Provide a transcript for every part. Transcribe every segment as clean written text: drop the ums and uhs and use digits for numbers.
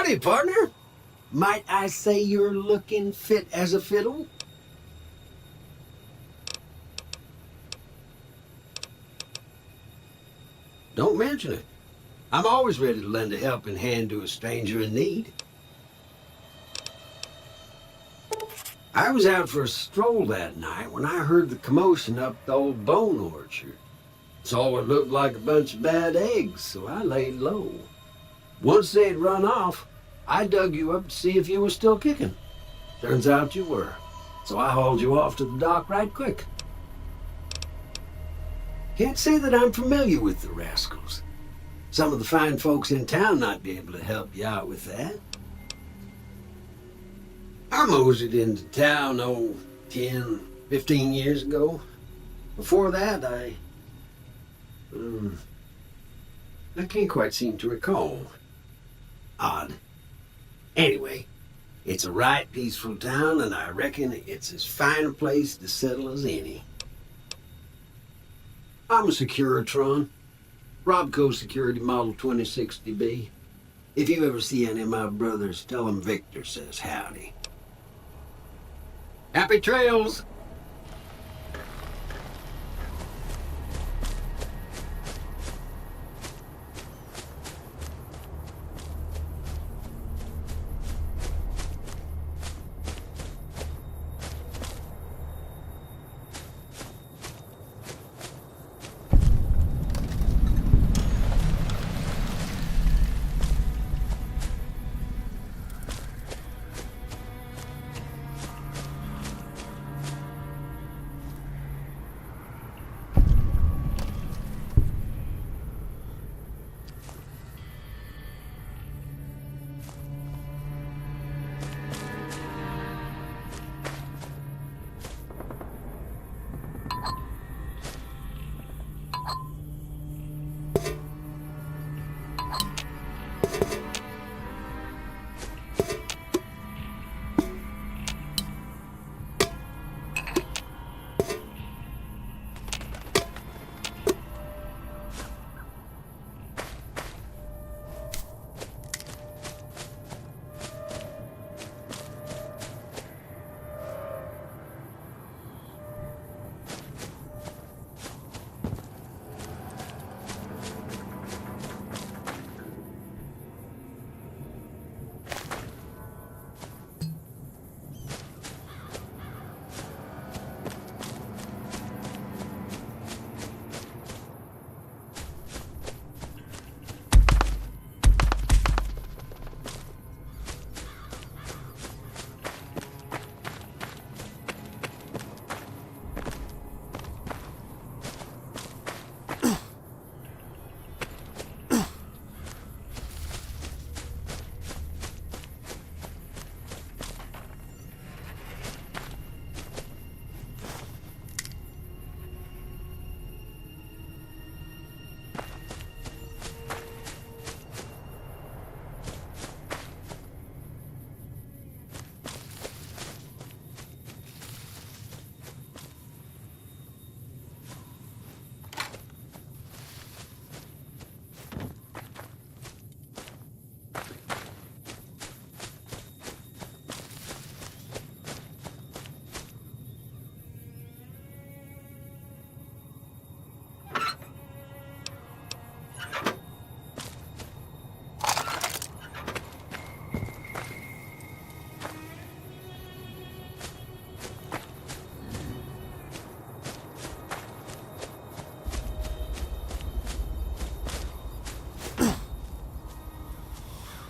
Howdy, partner. Might I say you're looking fit as a fiddle? Don't mention it. I'm always ready to lend a helping hand to a stranger in need. I was out for a stroll that night when I heard the commotion up the old bone orchard. Saw what looked like a bunch of bad eggs, so I laid low. Once they'd run off, I dug you up to see if you were still kicking. Turns out you were, so I hauled you off to the dock right quick. Can't say that I'm familiar with the rascals. Some of the fine folks in town might be able to help you out with that. I moseyed into town, 10, 15 years ago. Before that, I can't quite seem to recall. Odd. Anyway, it's a right peaceful town, and I reckon it's as fine a place to settle as any. I'm a Securitron. Robco Security Model 2060B. If you ever see any of my brothers, tell them Victor says howdy. Happy trails!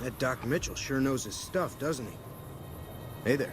That Doc Mitchell sure knows his stuff, doesn't he? Hey there.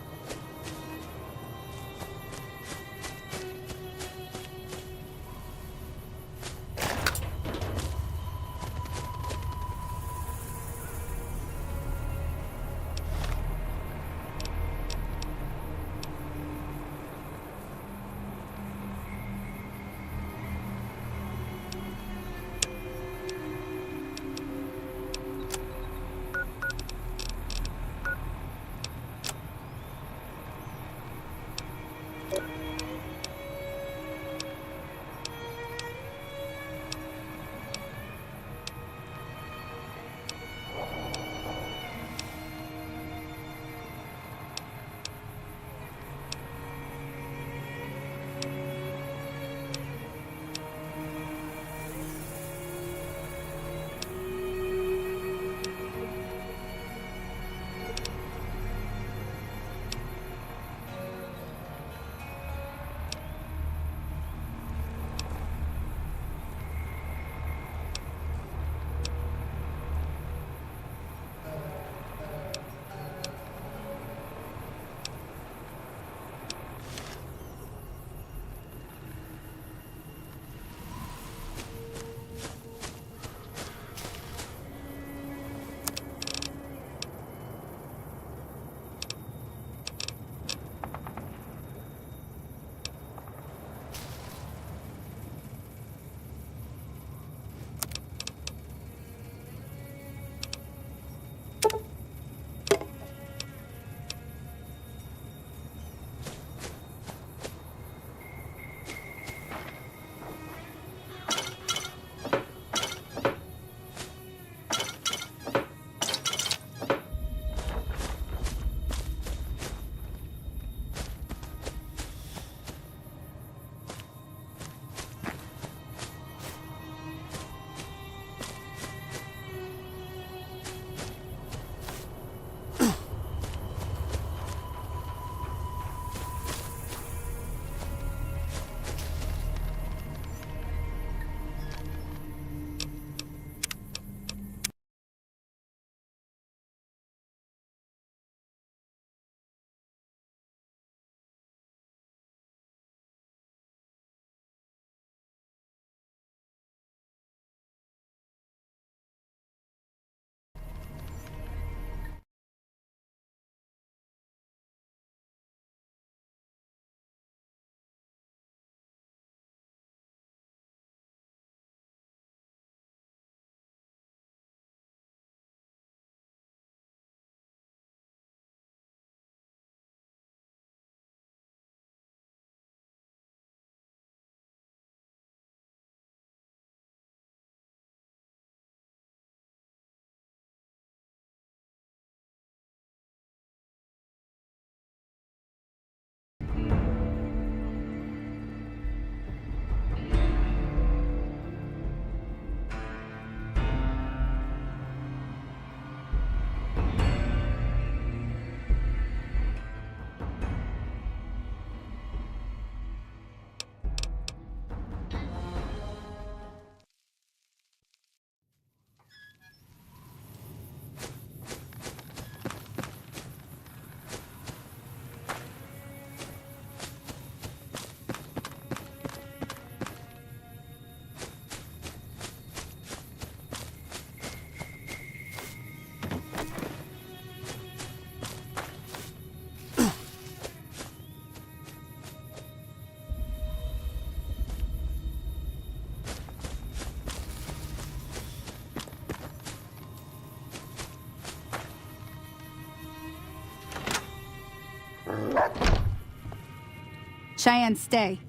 Cheyenne, stay.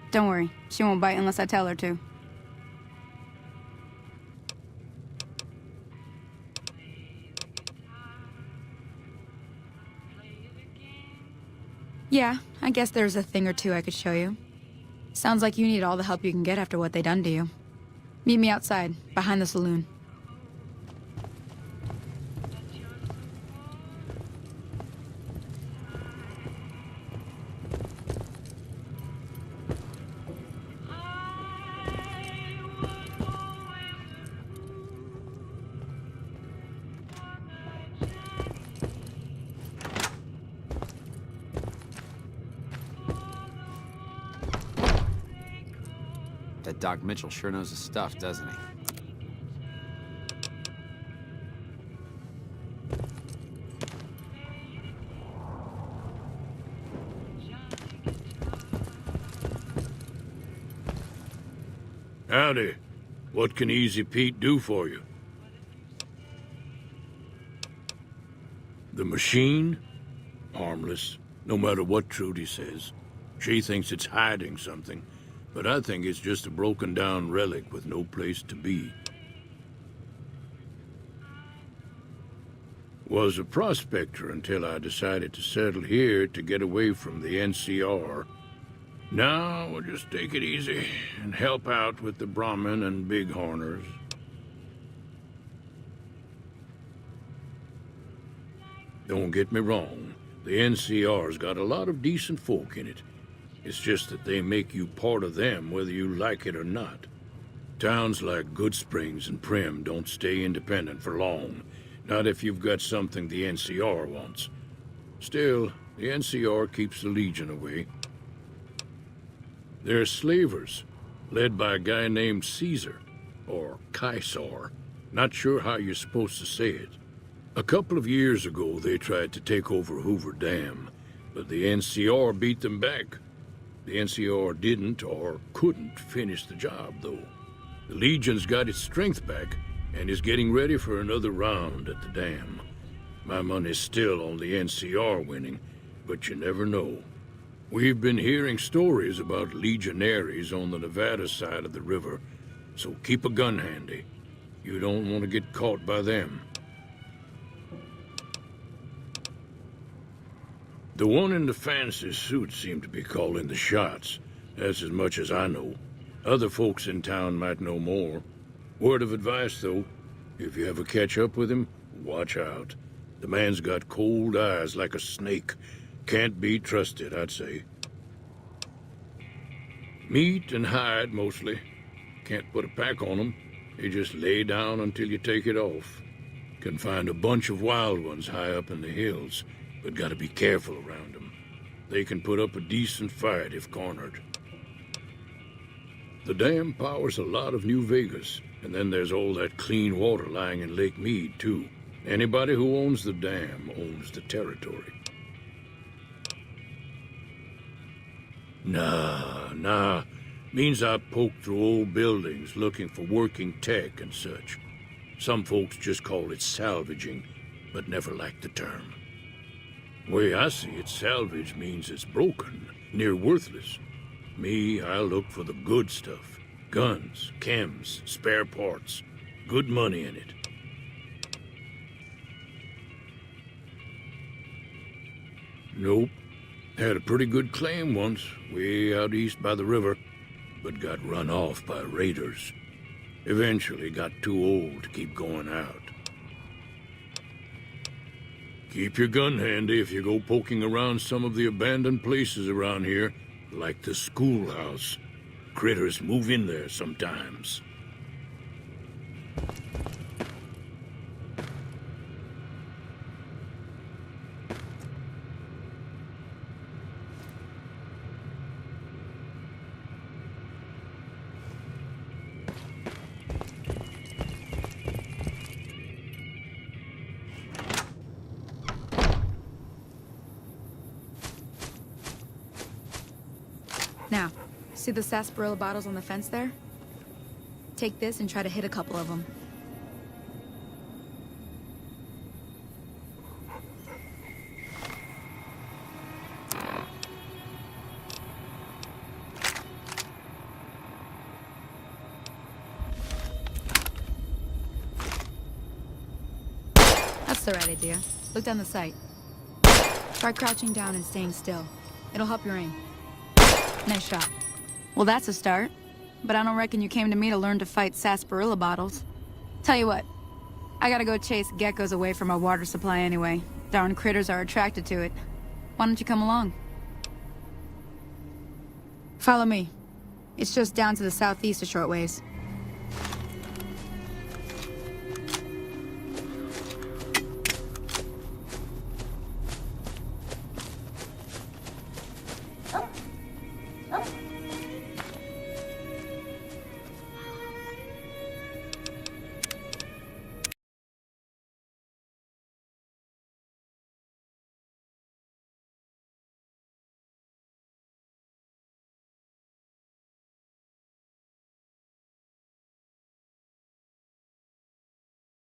Don't worry, she won't bite unless I tell her to. Yeah, I guess there's a thing or two I could show you. Sounds like you need all the help you can get after what they done to you. Meet me outside, behind the saloon. That Doc Mitchell sure knows his stuff, doesn't he? Howdy. What can Easy Pete do for you? The machine? Harmless, no matter what Trudy says. She thinks it's hiding something, but I think it's just a broken-down relic with no place to be. Was a prospector until I decided to settle here to get away from the NCR. Now we'll just take it easy and help out with the Brahmin and Bighorners. Don't get me wrong, the NCR's got a lot of decent folk in it. It's just that they make you part of them whether you like it or not. Towns like Goodsprings and Primm don't stay independent for long, not if you've got something the NCR wants. Still, the NCR keeps the Legion away. They're slavers, led by a guy named Caesar, or Caesar. Not sure how you're supposed to say it. A couple of years ago, they tried to take over Hoover Dam, but the NCR beat them back. The NCR didn't or couldn't finish the job, though. The Legion's got its strength back and is getting ready for another round at the dam. My money's still on the NCR winning, but you never know. We've been hearing stories about legionaries on the Nevada side of the river, so keep a gun handy. You don't want to get caught by them. The one in the fancy suit seemed to be calling the shots. That's as much as I know. Other folks in town might know more. Word of advice, though, if you ever catch up with him, watch out. The man's got cold eyes like a snake. Can't be trusted, I'd say. Meat and hide, mostly. Can't put a pack on them. They just lay down until you take it off. Can find a bunch of wild ones high up in the hills, but gotta be careful around them. They can put up a decent fight if cornered. The dam powers a lot of New Vegas, and then there's all that clean water lying in Lake Mead, too. Anybody who owns the dam owns the territory. Nah. Means I poke through old buildings looking for working tech and such. Some folks just call it salvaging, but never liked the term. Way I see it, salvage means it's broken, near worthless. Me, I look for the good stuff. Guns, chems, spare parts. Good money in it. Nope. Had a pretty good claim once, way out east by the river, but got run off by raiders. Eventually got too old to keep going out. Keep your gun handy if you go poking around some of the abandoned places around here, like the schoolhouse. Critters move in there sometimes. Now, see the sarsaparilla bottles on the fence there? Take this and try to hit a couple of them. the right idea. Look down the sight. Try crouching down and staying still. It'll help your aim. Nice shot. Well, that's a start. But I don't reckon you came to me to learn to fight sarsaparilla bottles. Tell you what, I gotta go chase geckos away from our water supply anyway. Darn critters are attracted to it. Why don't you come along? Follow me. It's just down to the southeast a short ways.